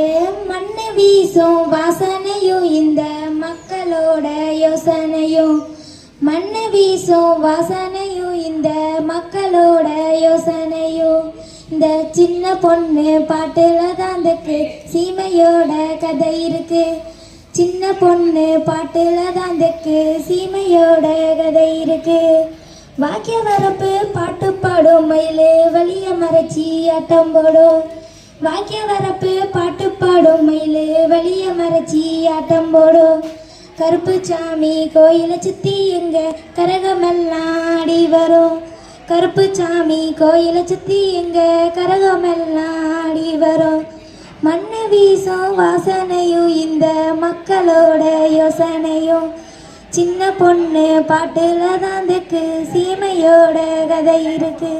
ஏன் மண்ணு வீசும் வாசனையும் இந்த மக்களோட யோசனையும், மண்ணு வீசும் வாசனையும் இந்த மக்களோட யோசனையும். இந்த சின்ன பொண்ணு பாட்டுல தான் தக்கு சீமையோட கதை இருக்கு. சின்ன பொண்ணு பாட்டுல தான் தக்கு சீமையோட கதை இருக்கு. வாக்கிய வரப்பு பாட்டு பாடும் மயிலே வலிய மறைச்சி ஆட்டம் போடும். வாக்கிய வரப்பு பாட்டு பாடும் மயிலே வலிய மறைச்சி ஆட்டம் போடும். கருப்பு சாமி கோயிலை சுத்தி எங்க கரகமெல்லாம் ஆடி வரும். கருப்பு சாமி கோயிலை சுத்தி எங்க கரகமெல்லாம் ஆடி வரும். மண்ணு வீசும் வாசனையும் இந்த மக்களோட யோசனையும். சின்ன பொண்ணு பாட்டுல தான் தக்கு சீமையோட கதை இருக்கு.